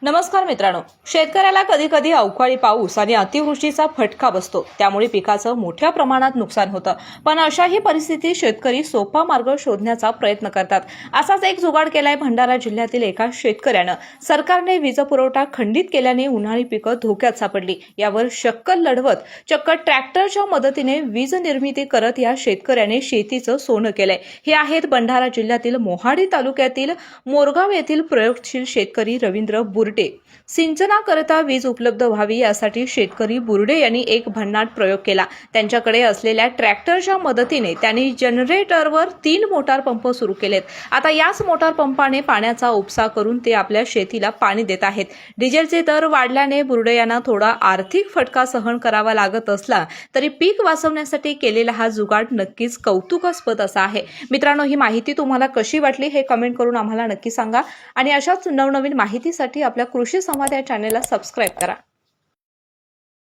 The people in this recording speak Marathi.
नमस्कार मित्रांनो, शेतकऱ्याला कधी कधी अवकाळी पाऊस आणि अतिवृष्टीचा फटका बसतो, त्यामुळे पिकाचं मोठ्या प्रमाणात नुकसान होतं। पण अशाही परिस्थितीत शेतकरी सोपा मार्ग शोधण्याचा प्रयत्न करतात। असाच एक जुगाड केलाय भंडारा जिल्ह्यातील एका शेतकऱ्यानं। सरकारने वीज पुरवठा खंडित केल्याने उन्हाळी पिकं धोक्यात सापडली। यावर शक्कल लढवत चक्क ट्रॅक्टरच्या मदतीने वीज निर्मिती करत या शेतकऱ्याने शेतीचं सोनं केलंय। हे आहेत भंडारा जिल्ह्यातील मोहाडी तालुक्यातील मोरगाव येथील प्रयोगशील शेतकरी रवींद्र बुर्डे। सिंचनाकरता वीज उपलब्ध व्हावी यासाठी शेतकरी बुर्डे यांनी एक भन्नाट प्रयोग केला। त्यांच्याकडे असलेल्या ट्रॅक्टरच्या मदतीने त्यांनी जनरेटरवर 3 मोटार पंप सुरू केलेत। आता याच मोटार पंपाने पाण्याचा उपसा करून ते आपल्या शेतीला पाणी देत आहेत। डिझेलचे दर वाढल्याने बुर्डे यांना थोडा आर्थिक फटका सहन करावा लागत असला तरी पीक वाचवण्यासाठी केलेला हा जुगाड नक्कीच कौतुकास्पद असा आहे। मित्रांनो, ही माहिती तुम्हाला कशी वाटली हे कमेंट करून आम्हाला नक्की सांगा आणि अशाच नवनवीन माहितीसाठी आपल्या कृषी संवाद या चॅनेलला सबस्क्राइब करा।